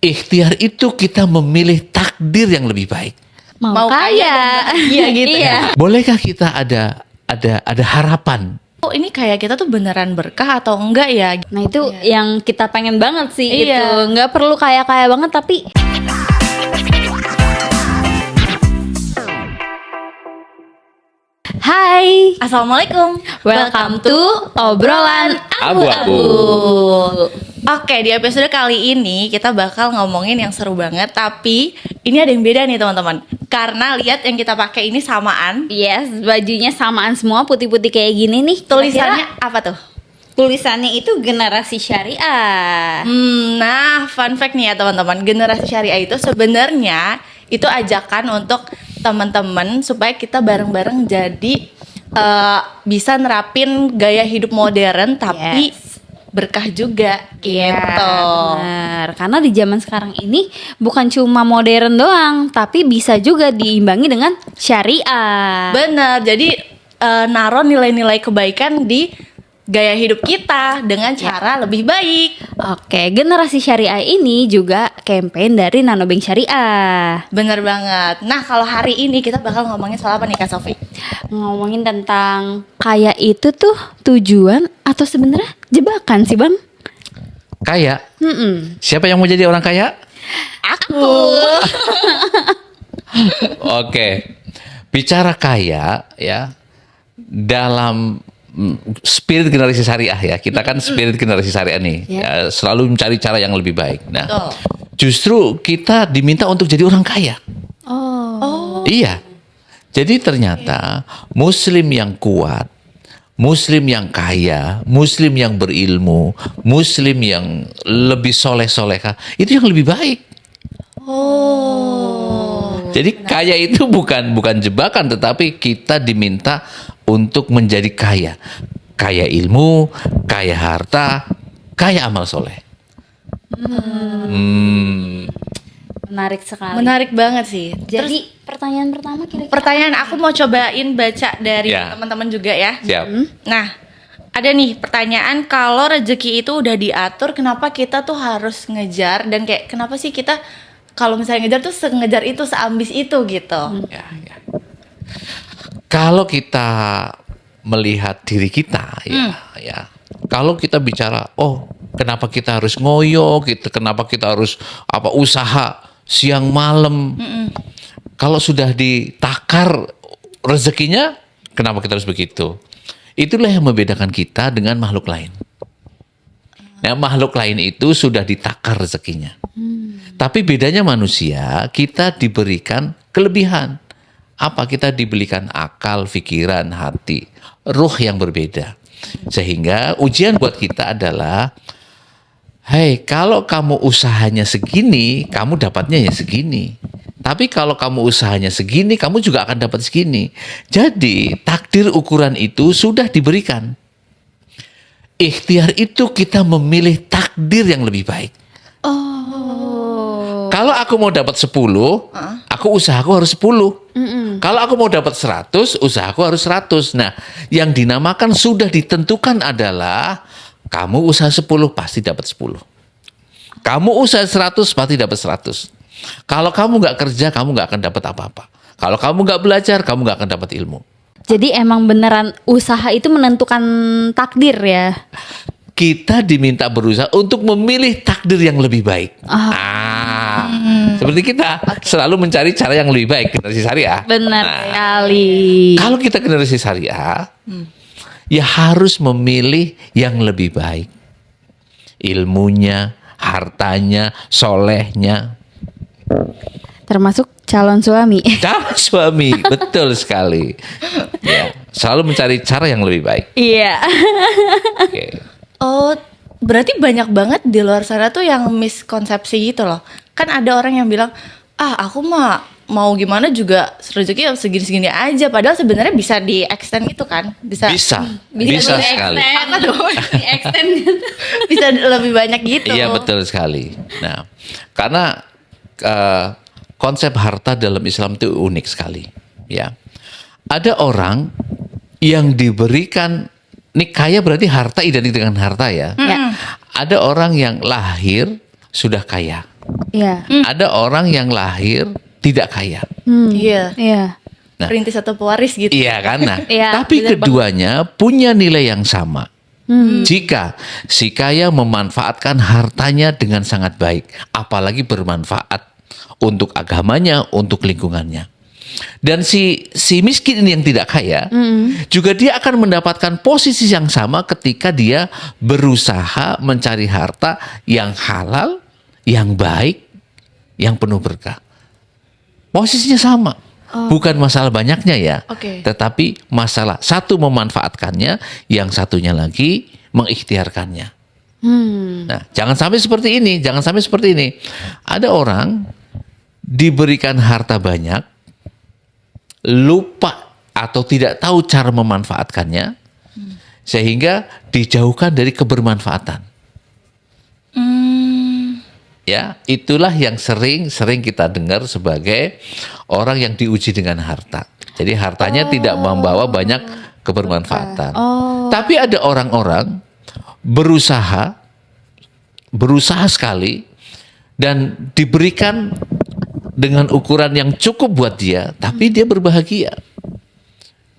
Ikhtiar itu kita memilih takdir yang lebih baik. Mau kaya. Iya gitu ya. Bolehkah kita ada harapan? Oh, ini kayak kita tuh beneran berkah atau enggak ya? Nah itu yang kita pengen banget sih. Iya. Itu nggak perlu kaya-kaya banget tapi Hai, Assalamualaikum. welcome to obrolan Abu-abu. Oke, di episode kali ini kita bakal ngomongin yang seru banget, tapi ini ada yang beda nih teman-teman. Karena lihat yang kita pakai ini samaan. Yes, bajunya samaan semua putih-putih kayak gini nih. Tulisannya Kira-kira apa tuh? tulisannya itu generasi syariah. Nah, fun fact nih ya teman-teman, generasi syariah itu sebenarnya itu ajakan untuk teman-teman supaya kita bareng-bareng jadi bisa nerapin gaya hidup modern tapi berkah juga gitu. Benar, karena di zaman sekarang ini bukan cuma modern doang, tapi bisa juga diimbangi dengan syariah. Bener, jadi naruh nilai-nilai kebaikan di gaya hidup kita dengan cara lebih baik. Oke, generasi syariah ini juga campaign dari Nanobank Syariah. Bener banget. Nah, kalau hari ini kita bakal ngomongin soal apa nih Kak Sofi? Ngomongin tentang kaya itu tuh tujuan atau sebenarnya jebakan sih, Bang? Kaya. Siapa yang mau jadi orang kaya? Aku. Oke. Bicara kaya ya, dalam spirit generasi syariah ya. Kita kan spirit generasi syariah nih. Ya, selalu mencari cara yang lebih baik. Nah, justru kita diminta untuk jadi orang kaya. Oh. Iya. Jadi ternyata muslim yang kuat, muslim yang kaya, muslim yang berilmu, muslim yang lebih soleh-soleha, itu yang lebih baik. Jadi kaya itu bukan jebakan, tetapi kita diminta untuk menjadi kaya. Kaya ilmu, kaya harta, kaya amal soleh. Menarik sekali. Menarik banget sih. Jadi pertanyaan pertama kira-kira Pertanyaan aku mau cobain baca dari Ya. teman-teman juga ya. Siap. Nah, ada nih pertanyaan, kalau rezeki itu udah diatur, kenapa kita tuh harus ngejar, dan kayak kenapa sih kita kalau misalnya ngejar tuh sengejar itu, seambis itu gitu. Ya. Kalau kita melihat diri kita ya. Kalau kita bicara, oh, kenapa kita harus ngoyo, kenapa kita harus usaha siang malam. Kalau sudah ditakar rezekinya, kenapa kita harus begitu? Itulah yang membedakan kita dengan makhluk lain. Nah, makhluk lain itu sudah ditakar rezekinya. Tapi bedanya manusia, kita diberikan kelebihan. Apa? Kita diberikan akal, pikiran, hati, ruh yang berbeda. Sehingga ujian buat kita adalah, hei, kalau kamu usahanya segini, kamu dapatnya ya segini. Tapi kalau kamu usahanya segini, kamu juga akan dapat segini. Jadi takdir ukuran itu sudah diberikan. Ikhtiar itu kita memilih takdir yang lebih baik. Kalau aku mau dapat 10, usahaku harus 10. Kalau aku mau dapat 100, usahaku harus 100. Nah, yang dinamakan sudah ditentukan adalah kamu usaha 10 pasti dapat 10. Kamu usaha 100 pasti dapat 100. Kalau kamu nggak kerja, kamu nggak akan dapat apa-apa. Kalau kamu nggak belajar, kamu nggak akan dapat ilmu. Jadi emang beneran usaha itu menentukan takdir ya. Kita diminta berusaha untuk memilih takdir yang lebih baik. Seperti kita selalu mencari cara yang lebih baik, generasi syariah. Benar Nah, sekali. kalau kita generasi syariah, ya harus memilih yang lebih baik. Ilmunya, hartanya, solehnya. Termasuk calon suami. Calon suami, betul sekali. Ya, selalu mencari cara yang lebih baik. Iya. Oke. Oh, berarti banyak banget di luar sana tuh yang miskonsepsi gitu loh. Kan ada orang yang bilang, aku mah mau gimana juga rezeki segini-segini aja. Padahal sebenarnya bisa di-extend itu kan. Bisa Sekali. Apa tuh? Di-extend gitu. Bisa lebih banyak gitu. Iya, betul sekali. Nah, karena konsep harta dalam Islam itu unik sekali, ya. Ada orang yang diberikan, ini kaya berarti harta identik dengan harta ya. Ada orang yang lahir sudah kaya. Iya. Ada orang yang lahir tidak kaya. Iya. Iya. Nah. Perintis atau pewaris gitu. Iya kan? Nah, Iya, tapi benar banget. keduanya punya nilai yang sama. Jika si kaya memanfaatkan hartanya dengan sangat baik, apalagi bermanfaat untuk agamanya, untuk lingkungannya. Dan si miskin ini yang tidak kaya, juga dia akan mendapatkan posisi yang sama ketika dia berusaha mencari harta yang halal, yang baik, yang penuh berkah. Posisinya sama. Bukan masalah banyaknya ya, Oke. tetapi masalah satu memanfaatkannya, yang satunya lagi mengikhtiarkannya. Nah, jangan sampai seperti ini, jangan sampai seperti ini. Ada orang diberikan harta banyak, lupa atau tidak tahu cara memanfaatkannya, sehingga dijauhkan dari kebermanfaatan. Ya, itulah yang sering kita dengar sebagai orang yang diuji dengan harta. Jadi hartanya tidak membawa banyak kebermanfaatan. Tapi ada orang-orang berusaha sekali dan diberikan dengan ukuran yang cukup buat dia, tapi dia berbahagia.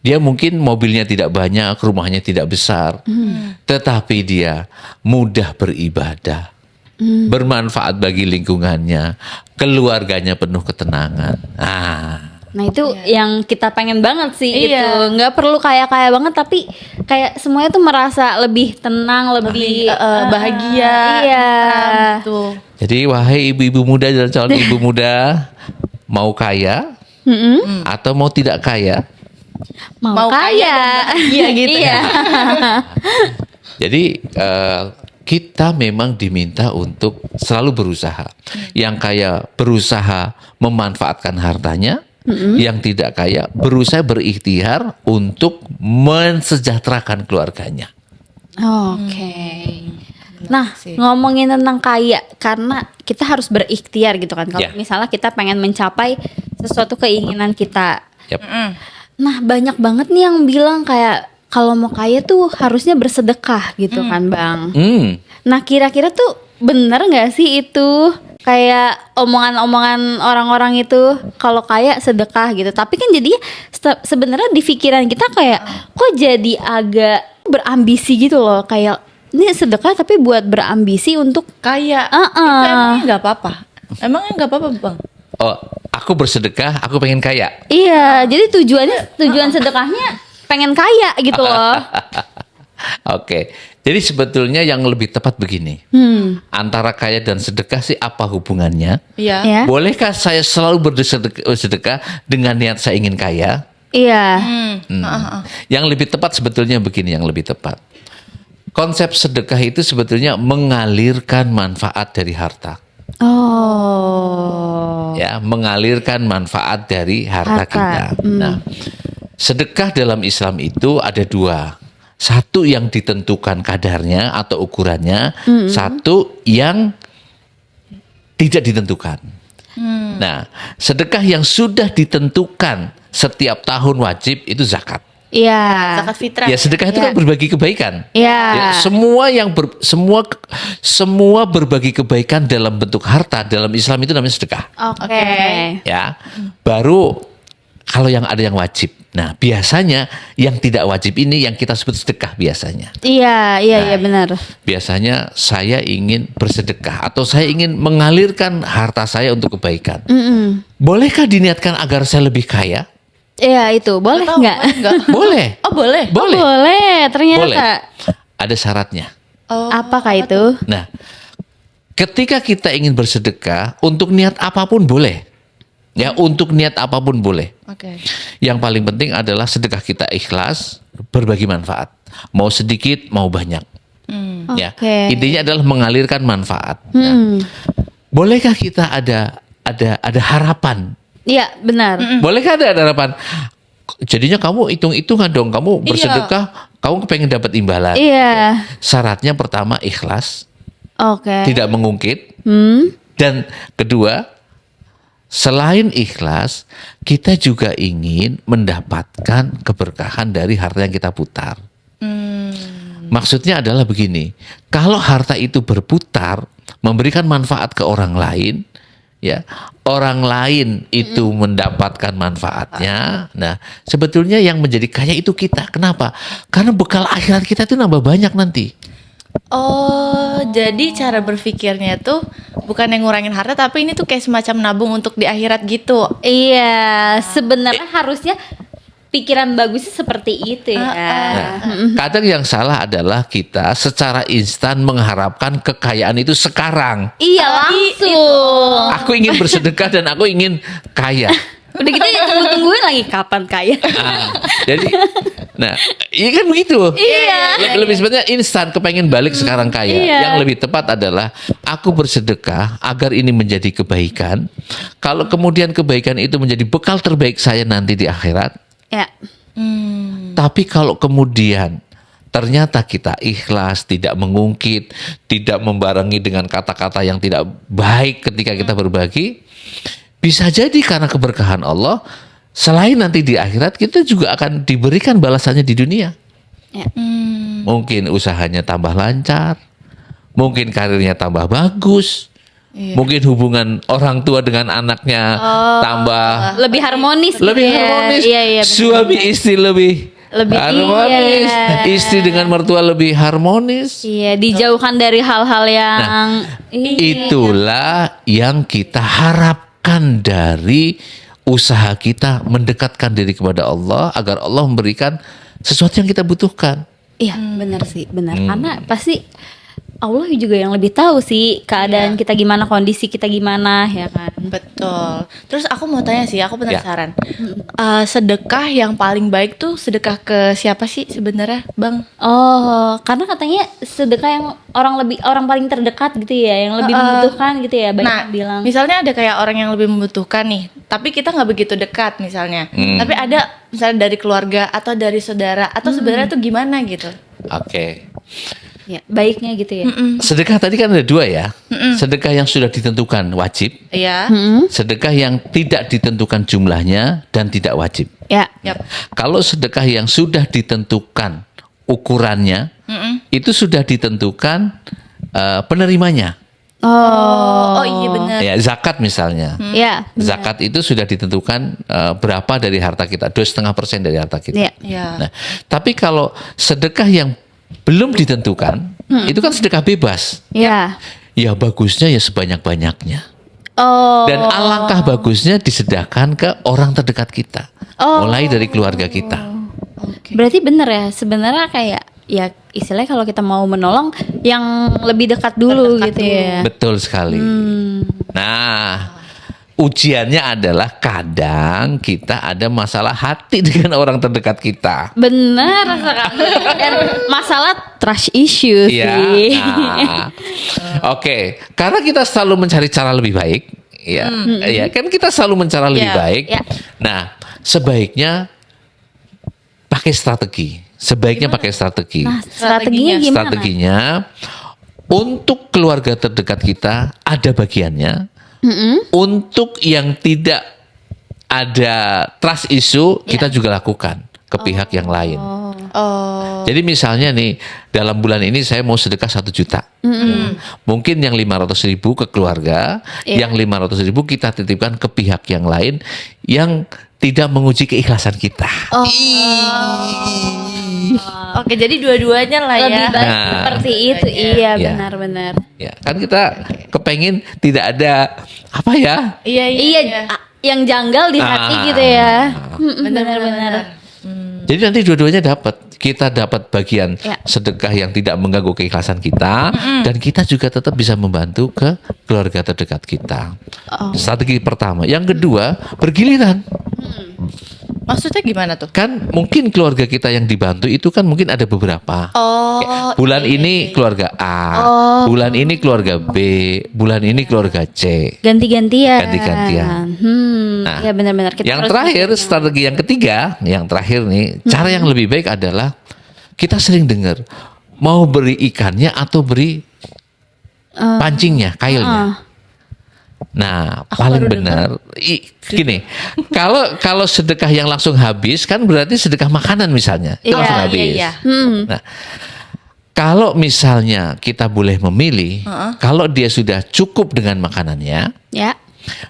Dia mungkin mobilnya tidak banyak, rumahnya tidak besar, tetapi dia mudah beribadah. Bermanfaat bagi lingkungannya, keluarganya penuh ketenangan. Nah itu yang kita pengen banget sih Iya. gitu. Nggak perlu kaya-kaya banget, tapi kayak semuanya tuh merasa lebih tenang, lebih bahagia. Iya. Gitu. Jadi wahai ibu-ibu muda dan calon ibu muda, mau kaya atau mau tidak kaya? Mau kaya kaya. dan bahagia gitu Iya. Jadi kita memang diminta untuk selalu berusaha. Yang kaya berusaha memanfaatkan hartanya, yang tidak kaya berusaha berikhtiar untuk mensejahterakan keluarganya. Oke. Nah, ngomongin tentang kaya, karena kita harus berikhtiar gitu kan. Kalau Ya. misalnya kita pengen mencapai sesuatu keinginan kita. Yap. Nah, banyak banget nih yang bilang kayak kalau mau kaya tuh harusnya bersedekah gitu kan, Bang. Nah, kira-kira tuh bener nggak sih itu? Kayak omongan-omongan orang-orang itu kalau kaya sedekah gitu. Tapi kan jadinya sebenarnya di pikiran kita kayak kok jadi agak berambisi gitu loh. Kayak ini sedekah tapi buat berambisi untuk Kayak Uh-uh. itu emangnya nggak apa-apa. Emangnya nggak apa-apa, Bang? Oh, aku bersedekah, aku pengen kaya. iya, jadi tujuan sedekahnya pengen kaya gitu loh. Oke, jadi sebetulnya yang lebih tepat begini. Antara kaya dan sedekah sih apa hubungannya? Iya. Ya. Bolehkah saya selalu bersedekah dengan niat saya ingin kaya? Iya. Yang lebih tepat sebetulnya begini, yang lebih tepat. Konsep sedekah itu sebetulnya mengalirkan manfaat dari harta. Oh. Ya, mengalirkan manfaat dari harta Harta. kita. Nah, sedekah dalam Islam itu ada dua. Satu yang ditentukan kadarnya atau ukurannya, satu yang tidak ditentukan. Nah, sedekah yang sudah ditentukan setiap tahun wajib itu zakat. Iya. Zakat fitrah. Ya, sedekah itu Ya. kan berbagi kebaikan. Iya. Ya, semua berbagi kebaikan dalam bentuk harta dalam Islam itu namanya sedekah. Oke. Ya, baru kalau yang ada yang wajib. Nah, biasanya yang tidak wajib ini yang kita sebut sedekah biasanya. Iya benar. Biasanya saya ingin bersedekah atau saya ingin mengalirkan harta saya untuk kebaikan. Bolehkah diniatkan agar saya lebih kaya? Iya itu boleh Tahu, nggak? Enggak. Boleh. Oh, boleh. Boleh. Boleh ternyata. Boleh. Ada syaratnya. Oh. Apakah itu? Nah, ketika kita ingin bersedekah untuk niat apapun boleh. Ya, untuk niat apapun boleh. Oke. Yang paling penting adalah sedekah kita ikhlas, berbagi manfaat. Mau sedikit, mau banyak. Ya, Oke. intinya adalah mengalirkan manfaat. Nah, bolehkah kita ada harapan? Iya benar. Bolehkah ada harapan? Jadinya kamu hitung-hitungan dong, kamu Iya. bersedekah, kamu pengen dapat imbalan. Iya. Syaratnya pertama ikhlas, Oke. tidak mengungkit, Hmm. dan kedua, selain ikhlas, kita juga ingin mendapatkan keberkahan dari harta yang kita putar. Maksudnya adalah begini, kalau harta itu berputar, memberikan manfaat ke orang lain, ya orang lain itu mendapatkan manfaatnya. Nah, sebetulnya yang menjadi kaya itu kita. Kenapa? Karena bekal akhirat kita itu nambah banyak nanti. Oh, jadi cara berpikirnya tuh bukan yang ngurangin harta, tapi ini tuh kayak semacam nabung untuk di akhirat gitu. Iya, sebenarnya harusnya pikiran bagusnya seperti itu ya. Nah, kadang yang salah adalah kita secara instan mengharapkan kekayaan itu sekarang. Iya, langsung. Aku ingin bersedekah dan aku ingin kaya. Udah gitu ya tungguin lagi kapan kaya. Jadi, nah, iya kan begitu. Iya. Lebih sebenarnya instan kepengen balik sekarang kaya. Iya. Yang lebih tepat adalah aku bersedekah agar ini menjadi kebaikan. Kalau kemudian kebaikan itu menjadi bekal terbaik saya nanti di akhirat. Ya. Tapi kalau kemudian ternyata kita ikhlas, tidak mengungkit, tidak membarengi dengan kata-kata yang tidak baik ketika kita berbagi, bisa jadi karena keberkahan Allah, selain nanti di akhirat kita juga akan diberikan balasannya di dunia. Ya. Mungkin usahanya tambah lancar, mungkin karirnya tambah bagus, mungkin hubungan orang tua dengan anaknya tambah Lebih harmonis gitu lebih ya. harmonis, Iya, iya, benar. suami istri lebih harmonis, iya. istri dengan mertua lebih harmonis. Iya, dijauhkan dari hal-hal yang Itulah yang kita harapkan dari usaha kita mendekatkan diri kepada Allah agar Allah memberikan sesuatu yang kita butuhkan. Iya, benar sih, benar. Karena pasti Allah juga yang lebih tahu sih keadaan kita gimana, kondisi kita gimana, ya kan. Betul. Terus aku mau tanya sih, aku penasaran. Sedekah yang paling baik tuh sedekah ke siapa sih sebenarnya, Bang? Oh, karena katanya sedekah yang orang paling terdekat gitu ya, yang lebih membutuhkan gitu ya, banyak Nah, yang bilang. misalnya ada kayak orang yang lebih membutuhkan nih, tapi kita nggak begitu dekat misalnya. Tapi ada misalnya dari keluarga atau dari saudara atau sebenarnya tuh gimana gitu? Oke. Ya, baiknya gitu ya. Sedekah tadi kan ada dua ya. Sedekah yang sudah ditentukan wajib, Iya. sedekah yang tidak ditentukan jumlahnya dan tidak wajib. Ya. Yap. Kalau sedekah yang sudah ditentukan ukurannya, itu sudah ditentukan penerimanya. Oh iya benar. Ya, zakat misalnya. Ya. Zakat itu sudah ditentukan berapa dari harta kita, 2,5% dari harta kita. Ya. Iya. Nah, tapi kalau sedekah yang belum ditentukan, itu kan sedekah bebas. Ya. Ya bagusnya ya sebanyak-banyaknya. Oh. Dan alangkah bagusnya disedekahkan ke orang terdekat kita. Mulai dari keluarga kita. Berarti bener ya, sebenarnya kayak ya istilahnya kalau kita mau menolong yang lebih dekat dulu gitu ya. Betul sekali. Nah, ujiannya adalah kadang kita ada masalah hati dengan orang terdekat kita. Bener sekali. Dan masalah trust issue Iya. sih. Nah, Oke, karena kita selalu mencari cara lebih baik, ya, ya kan kita selalu mencari lebih Iya, baik. iya. Nah, sebaiknya pakai strategi. Sebaiknya pakai strategi. Nah, strateginya gimana? Strateginya untuk keluarga terdekat kita ada bagiannya. Untuk yang tidak ada trust issue kita juga lakukan ke pihak yang lain. Oh. Jadi misalnya nih dalam bulan ini saya mau sedekah 1 juta. Mungkin yang 500.000 ke keluarga, yang 500.000 kita titipkan ke pihak yang lain yang tidak menguji keikhlasan kita. Oke, jadi dua-duanya lah ya. Lebih baik Nah, seperti itu. Iya, Iya. benar-benar. Ya, kan kita kepengen tidak ada apa ya? Iya, Iya, yang janggal di hati gitu ya. Benar-benar. Jadi nanti dua-duanya dapat. Kita dapat bagian Ya. sedekah yang tidak mengganggu keikhlasan kita dan kita juga tetap bisa membantu ke keluarga terdekat kita. Strategi pertama. Yang kedua, bergiliran. Maksudnya gimana tuh? Kan mungkin keluarga kita yang dibantu itu kan mungkin ada beberapa. Oh, Bulan ini keluarga A, bulan ini keluarga B, bulan ini keluarga C. Ganti-gantian. Ganti-gantian. Nah, ya benar-benar. Kita yang harus terakhir, strategi yang ketiga, yang terakhir nih, cara yang lebih baik adalah kita sering dengar mau beri ikannya atau beri pancingnya, kailnya. Nah, paling benar gini, kalau sedekah yang langsung habis kan berarti sedekah makanan misalnya, itu Iya, langsung habis. iya. Nah, kalau misalnya kita boleh memilih, kalau dia sudah cukup dengan makanannya, Ya.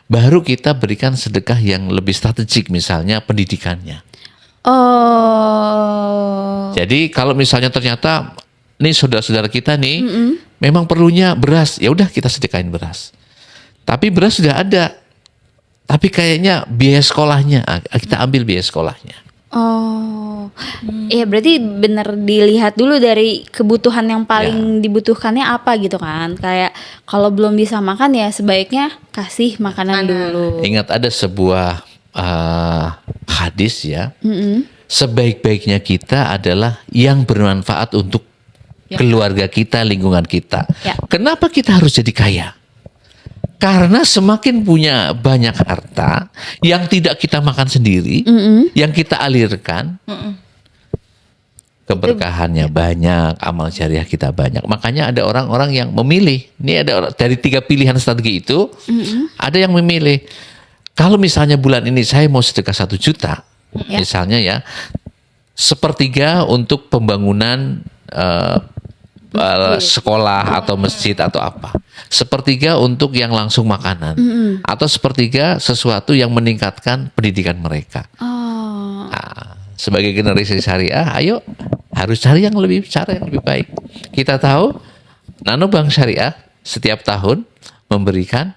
baru kita berikan sedekah yang lebih strategik, misalnya pendidikannya. Oh. Jadi kalau misalnya ternyata nih saudara-saudara kita nih memang perlunya beras, ya udah kita sedekahin beras. Tapi beras sudah ada, tapi kayaknya biaya sekolahnya, kita ambil biaya sekolahnya. Oh, ya berarti bener dilihat dulu dari kebutuhan yang paling dibutuhkannya apa gitu kan. Kayak kalau belum bisa makan ya sebaiknya kasih makanan dulu. Ingat ada sebuah hadis ya, sebaik-baiknya kita adalah yang bermanfaat untuk keluarga kita, lingkungan kita. Ya. Kenapa kita harus jadi kaya? Karena semakin punya banyak harta yang tidak kita makan sendiri, yang kita alirkan, keberkahannya banyak, amal jariah kita banyak. Makanya ada orang-orang yang memilih. Ini ada dari 3 pilihan strategi itu, ada yang memilih. Kalau misalnya bulan ini saya mau sedekah 1 juta, misalnya ya, 1/3 untuk pembangunan sekolah atau masjid atau apa, 1/3 untuk yang langsung makanan, atau 1/3 sesuatu yang meningkatkan pendidikan mereka. Oh. Nah, sebagai generasi syariah, ayo harus cari cara yang lebih baik. Kita tahu Nano Bank Syariah setiap tahun memberikan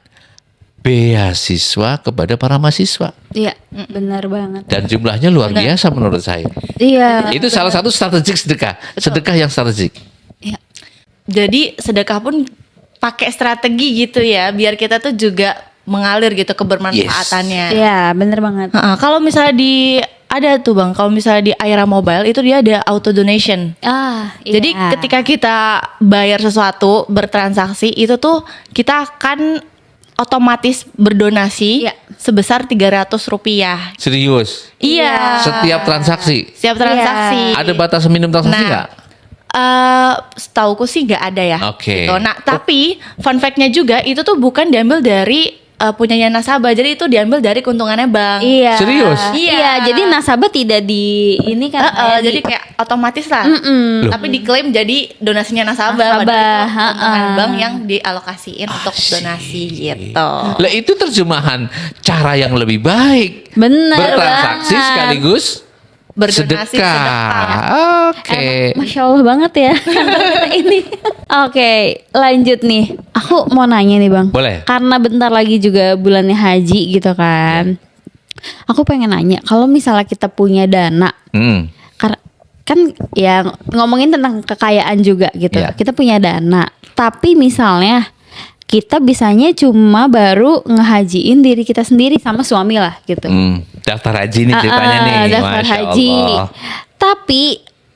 beasiswa kepada para mahasiswa Iya, benar banget. dan jumlahnya luar biasa menurut saya. Iya. Itu salah satu strategik sedekah yang strategik. Iya. Jadi sedekah pun pakai strategi gitu ya, biar kita tuh juga mengalir gitu kebermanfaatannya. Iya, benar banget. Kalau misalnya ada tuh Bang, kalau misalnya di Aira Mobile itu dia ada auto donation. Jadi iya. ketika kita bayar sesuatu, bertransaksi, itu tuh kita akan otomatis berdonasi Iya. sebesar Rp300. Serius. Iya. Setiap transaksi. Setiap transaksi. Ada batas minimum transaksi nggak? Setauku sih nggak ada ya. Oke. Gitu. Nah, tapi fun fact-nya juga itu tuh bukan diambil dari punyanya nasabah, jadi itu diambil dari keuntungannya bank. Iya. Serius? Iya. Jadi nasabah tidak di ini kan Jadi kayak otomatis lah. Loh. Tapi diklaim jadi donasinya nasabah. Nasabah, Padahal itu keuntungan ha-ha. bank yang dialokasiin untuk donasi gitu. Lah itu terjemahan cara yang lebih baik. Bener Bertransaksi banget. sekaligus Berdonasi, sedekah. Oke. Masya Allah banget ya ini. Oke, lanjut nih. Aku mau nanya nih Bang. Boleh. Karena bentar lagi juga bulannya haji gitu kan. Aku pengen nanya, kalau misalnya kita punya dana, kan ya ngomongin tentang kekayaan juga gitu. Iya. Kita punya dana, tapi misalnya kita bisanya cuma baru ngehajiin diri kita sendiri sama suami lah gitu. Daftar haji nih ceritanya nih. Daftar Masya haji. Allah. Tapi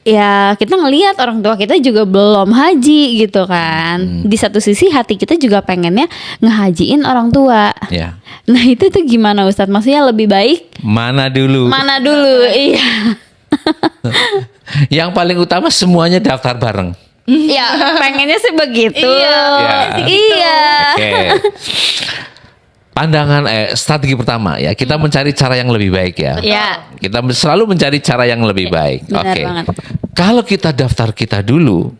ya kita ngelihat orang tua kita juga belum haji gitu kan. Di satu sisi hati kita juga pengennya ngehajiin orang tua. Ya. Nah itu tuh gimana Ustadz? Maksudnya lebih baik Mana dulu? mana dulu? Iya. Yang paling utama semuanya daftar bareng. Ya pengennya sih begitu. Iya. Iya. Oke. Pandangan strategi pertama ya, kita mencari cara yang lebih baik ya. Iya. Kita selalu mencari cara yang lebih baik. Benar Oke. banget. Kalau kita daftar kita dulu,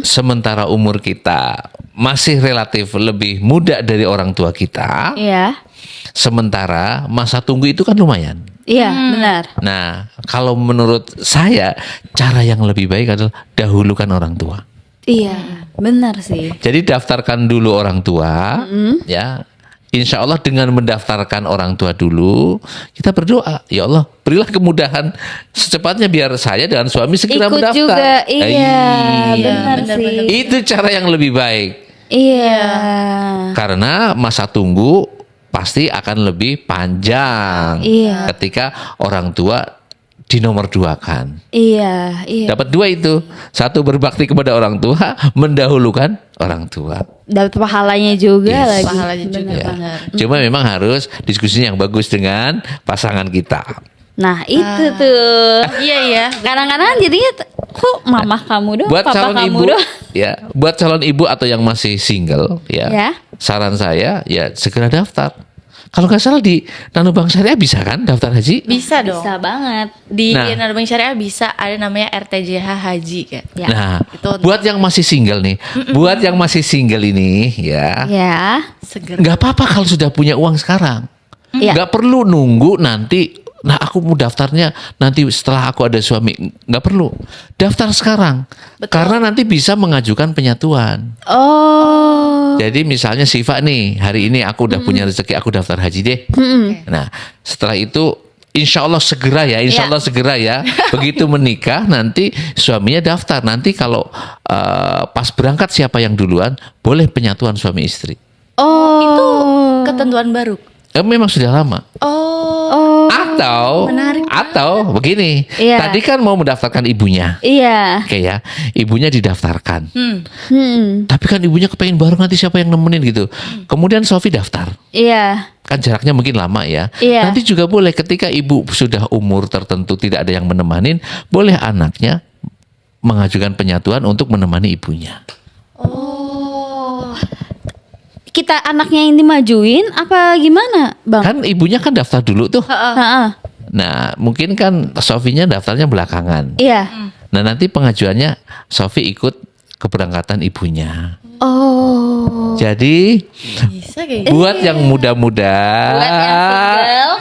sementara umur kita masih relatif lebih muda dari orang tua kita, Iya. sementara masa tunggu itu kan lumayan. Iya, benar. Nah, kalau menurut saya cara yang lebih baik adalah dahulukan orang tua. Iya, benar sih. Jadi daftarkan dulu orang tua, ya. Insya Allah dengan mendaftarkan orang tua dulu, kita berdoa, ya Allah berilah kemudahan secepatnya biar saya dan suami segera Ikut mendaftar. juga, iya, benar benar, sih. Itu cara yang lebih baik. Iya. Karena masa tunggu pasti akan lebih panjang Iya. ketika orang tua dinomor duakan. Iya, iya. Dapat 2 itu. Satu, berbakti kepada orang tua, mendahulukan orang tua. Dapat pahalanya juga Yes. lagi. Pahalanya juga. Ya. Benar. Cuma memang harus diskusi yang bagus dengan pasangan kita. Nah, itu tuh. Iya ya. Kadang-kadang jadinya kok mama kamu doang, Buat papa calon kamu ibu, doang. ya, buat calon ibu atau yang masih single, ya, Ya. saran saya, ya segera daftar. Kalau nggak salah di Nano Bank Syariah bisa kan daftar haji? Bisa dong. Bisa banget. Di Nah. Nano Bank Syariah bisa, ada namanya RTJH Haji kan. Ya. Nah, Itu buat yang masih single nih, buat yang masih single ini ya, Ya. segera. nggak apa-apa kalau sudah punya uang sekarang. Iya. Nggak perlu nunggu nanti. Nah, aku mau daftarnya nanti setelah aku ada suami. Nggak perlu. Daftar sekarang. Betul. Karena nanti bisa mengajukan penyatuan. Oh. Jadi misalnya Siva nih, hari ini aku udah punya rezeki, aku daftar haji deh. Nah, setelah itu insya Allah segera ya, insya Iya. Allah segera ya. Begitu menikah nanti suaminya daftar. Nanti kalau pas berangkat siapa yang duluan, boleh penyatuan suami istri. Oh. Itu ketentuan baru. Memang sudah lama. Oh. Atau Menarik. atau begini. Iya. Tadi kan mau mendaftarkan ibunya. Iya. Oke ya, ibunya didaftarkan. Tapi kan ibunya kepengen baru nanti siapa yang nemenin gitu. Kemudian Sofi daftar. Iya. Kan jaraknya mungkin lama ya. Iya. Nanti juga boleh ketika ibu sudah umur tertentu tidak ada yang menemanin, boleh anaknya mengajukan penyatuan untuk menemani ibunya. Oh. Kita anaknya yang dimajuin apa gimana, Bang? Kan ibunya kan daftar dulu tuh. Heeh. Nah, mungkin kan Sofinya daftarnya belakangan. Iya. Nah, nanti pengajuannya Sofi ikut keberangkatan ibunya. Oh. Jadi Bisa kayak gitu. buat yang muda-muda Buat yang single,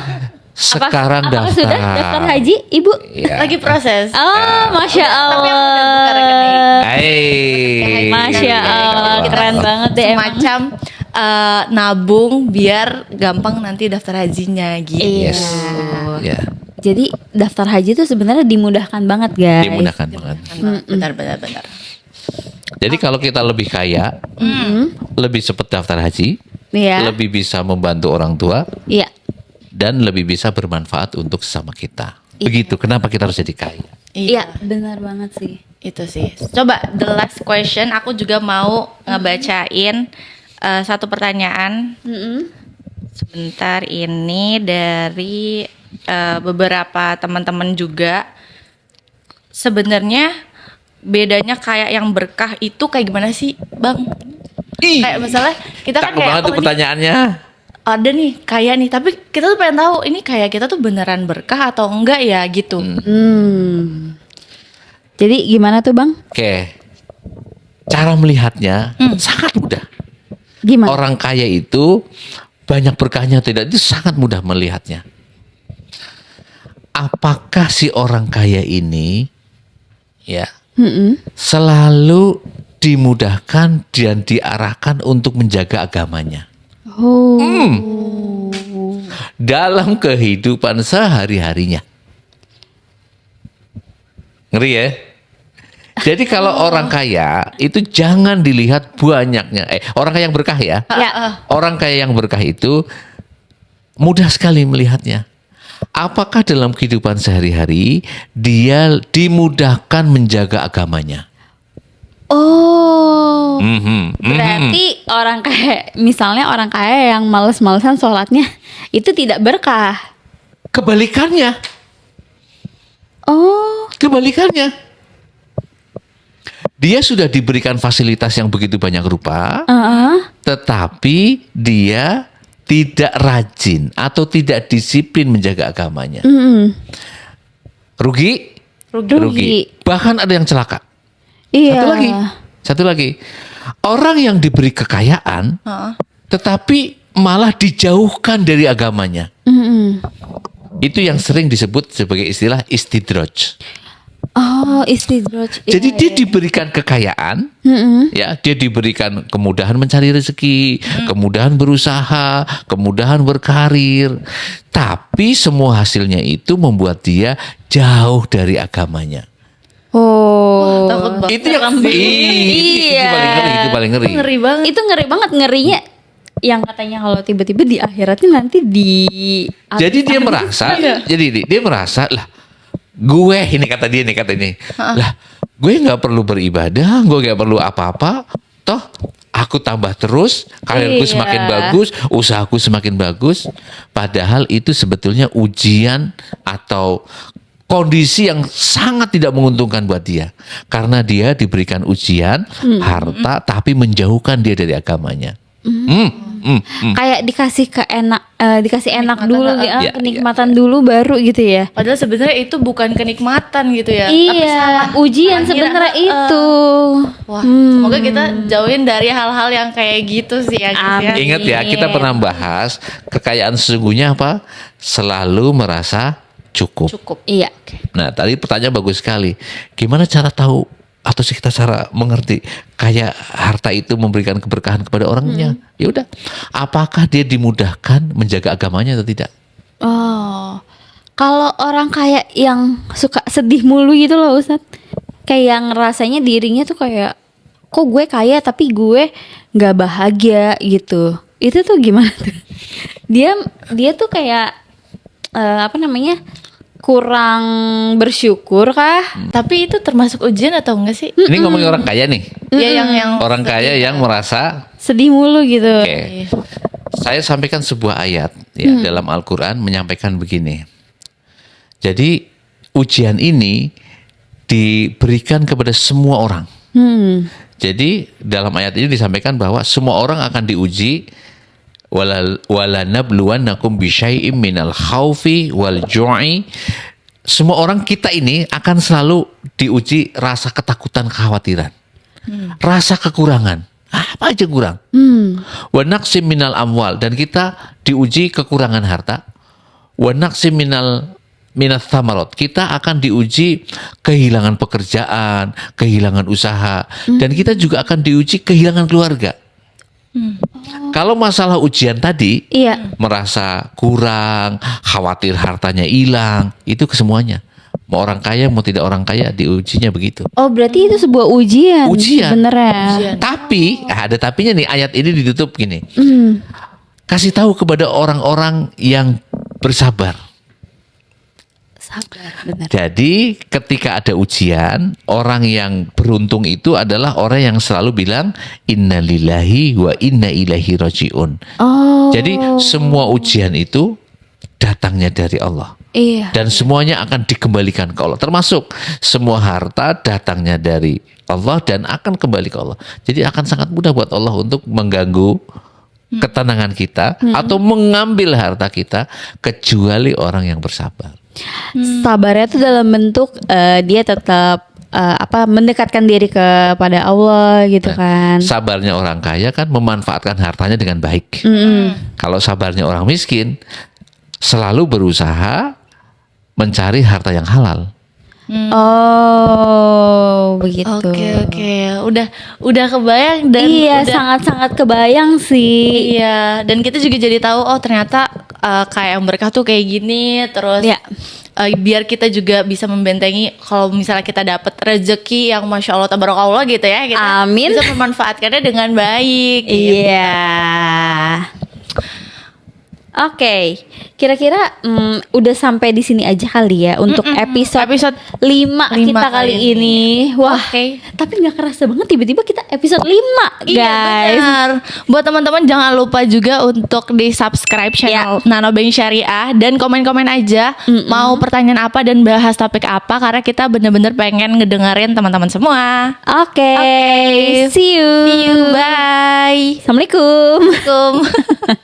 sekarang apakah daftar. sudah daftar haji, Ibu? Ya. Lagi proses. Oh, Masya Tapi yang udah buka Allah. rekening. Hai. Masya Allah, keren banget deh emang. Semacam nabung biar gampang nanti daftar hajinya gitu. Iya. Yes. Ya, Jadi daftar haji itu sebenarnya dimudahkan banget, guys. dimudahkan banget. Benar, benar, benar. Jadi kalau kita lebih kaya, lebih cepat daftar haji, Iya. lebih bisa membantu orang tua, Iya. dan lebih bisa bermanfaat untuk sesama kita. Begitu. Kenapa kita harus jadi kaya? Iya, benar banget sih. Itu sih. Coba the last question, aku juga mau ngebacain satu pertanyaan. Sebentar, ini dari beberapa teman-teman juga. Sebenarnya bedanya kayak yang berkah itu kayak gimana sih, Bang? Ih, Kayak misalnya kita kan cakep kayak banget tuh ini pertanyaannya. ada nih kaya nih, tapi kita tuh pengen tahu ini kayak kita tuh beneran berkah atau enggak ya gitu. Jadi gimana tuh, Bang? Oke. Cara melihatnya sangat mudah. Gimana? Orang kaya itu banyak berkahnya atau tidak itu sangat mudah melihatnya. Apakah si orang kaya ini ya selalu dimudahkan dan diarahkan untuk menjaga agamanya Oh. dalam kehidupan sehari-harinya? Ngeri ya? Jadi kalau orang kaya itu jangan dilihat banyaknya. Orang kaya yang berkah ya. Ya. Orang kaya yang berkah itu mudah sekali melihatnya. Apakah dalam kehidupan sehari-hari dia dimudahkan menjaga agamanya? Oh. Mhm. Berarti orang kaya, misalnya orang kaya yang males-malesan sholatnya itu tidak berkah. Kebalikannya, Oh. kebalikannya. Dia sudah diberikan fasilitas yang begitu banyak rupa, tetapi dia tidak rajin atau tidak disiplin menjaga agamanya. Rugi? Rugi. Bahkan ada yang celaka. Iya. Satu lagi. Orang yang diberi kekayaan, tetapi malah dijauhkan dari agamanya. Itu yang sering disebut sebagai istilah istidraj. Oh, istidraj. Jadi dia diberikan kekayaan, ya, dia diberikan kemudahan mencari rezeki, kemudahan berusaha, kemudahan berkarir, tapi semua hasilnya itu membuat dia jauh dari agamanya. Oh. Takut banget. Itu yang itu Iya. paling ngeri, itu paling ngeri. Ngeri banget. Itu ngeri banget, ngerinya yang katanya kalau tiba-tiba di akhiratnya nanti di Jadi dia merasa, dia merasa lah, gue ini kata dia nih kata ini, lah gue nggak perlu beribadah, gue nggak perlu apa-apa, toh aku tambah terus, karirku Iya. semakin bagus, usahaku semakin bagus, padahal itu sebetulnya ujian atau kondisi yang sangat tidak menguntungkan buat dia, karena dia diberikan ujian harta tapi menjauhkan dia dari agamanya. Kayak dikasih enak Kenikmatan, dulu, Iya, kenikmatan dulu baru gitu ya. Padahal sebenarnya itu bukan kenikmatan gitu ya. Tapi Iya, salah ujian mengira, sebenarnya itu. Wah, semoga kita jauhin dari hal-hal yang kayak gitu sih ya, guys, ya. Amin. Ingat ya, kita pernah bahas kekayaan sesungguhnya apa? Selalu merasa cukup. Cukup. Iya. Nah, tadi pertanyaan bagus sekali. Gimana cara tahu atau sih kita cara mengerti kayak harta itu memberikan keberkahan kepada orangnya? Ya udah, apakah dia dimudahkan menjaga agamanya atau tidak? Oh, kalau orang kayak yang suka sedih mulu gitu loh Ustadz, kayak yang rasanya dirinya tuh kayak, kok gue kaya tapi gue nggak bahagia gitu. Itu tuh gimana tuh? Dia tuh kayak apa namanya, kurang bersyukur kah? Tapi itu termasuk ujian atau enggak sih? Ini ngomongin orang kaya nih. Ya yang Orang kaya yang merasa Sedih mulu gitu. oke. Saya sampaikan sebuah ayat ya dalam Al-Qur'an menyampaikan begini. Jadi ujian ini diberikan kepada semua orang. Jadi dalam ayat ini disampaikan bahwa semua orang akan diuji walanabluwannakum bisyai'im minal khaufi wal ju'i. Semua orang kita ini akan selalu diuji rasa ketakutan, kekhawatiran. Rasa kekurangan. Apa aja kurang? Wa naqsim minal amwal, dan kita diuji kekurangan harta. Wa naqsim minas thamarot, kita akan diuji kehilangan pekerjaan, kehilangan usaha, dan kita juga akan diuji kehilangan keluarga. Kalau masalah ujian tadi, Iya. merasa kurang, khawatir hartanya hilang, itu kesemuanya. Mau orang kaya, mau tidak orang kaya, diujinya begitu. Oh, berarti itu sebuah ujian. Ujian. Sebenarnya. Tapi ada tapinya nih, ayat ini ditutup gini. Kasih tahu kepada orang-orang yang bersabar. Sabar, benar. Jadi ketika ada ujian, orang yang beruntung itu adalah orang yang selalu bilang innalillahi wa inna ilaihi rajiun. Oh. Jadi semua ujian itu datangnya dari Allah. Iya. Dan semuanya akan dikembalikan ke Allah. Termasuk semua harta datangnya dari Allah dan akan kembali ke Allah. Jadi akan sangat mudah buat Allah untuk mengganggu ketenangan kita atau mengambil harta kita, kecuali orang yang bersabar. Sabarnya tuh dalam bentuk dia tetap mendekatkan diri kepada Allah gitu kan. Sabarnya orang kaya kan memanfaatkan hartanya dengan baik. Kalau sabarnya orang miskin selalu berusaha mencari harta yang halal. Oh, begitu. Oke. Udah kebayang dan Iya, udah, sangat-sangat kebayang sih. iya, dan kita juga jadi tahu oh ternyata kayak yang berkah tuh kayak gini, terus Iya. biar kita juga bisa membentengi kalau misalnya kita dapat rezeki yang masya Allah tabarakallah gitu ya, kita Amin. bisa memanfaatkannya dengan baik. gitu. Iya. Oke, kira-kira udah sampai di sini aja kali ya untuk episode 5 kita kali ini. Wah, Oke. tapi nggak kerasa banget tiba-tiba kita episode 5, Iya guys. benar. Buat teman-teman jangan lupa juga untuk di subscribe channel Nano Bank Syariah dan komen-komen aja mau pertanyaan apa dan bahas topik apa, karena kita bener-bener pengen ngedengerin teman-teman semua. Oke, Oke. see you. See you, bye. Assalamualaikum. Assalamualaikum.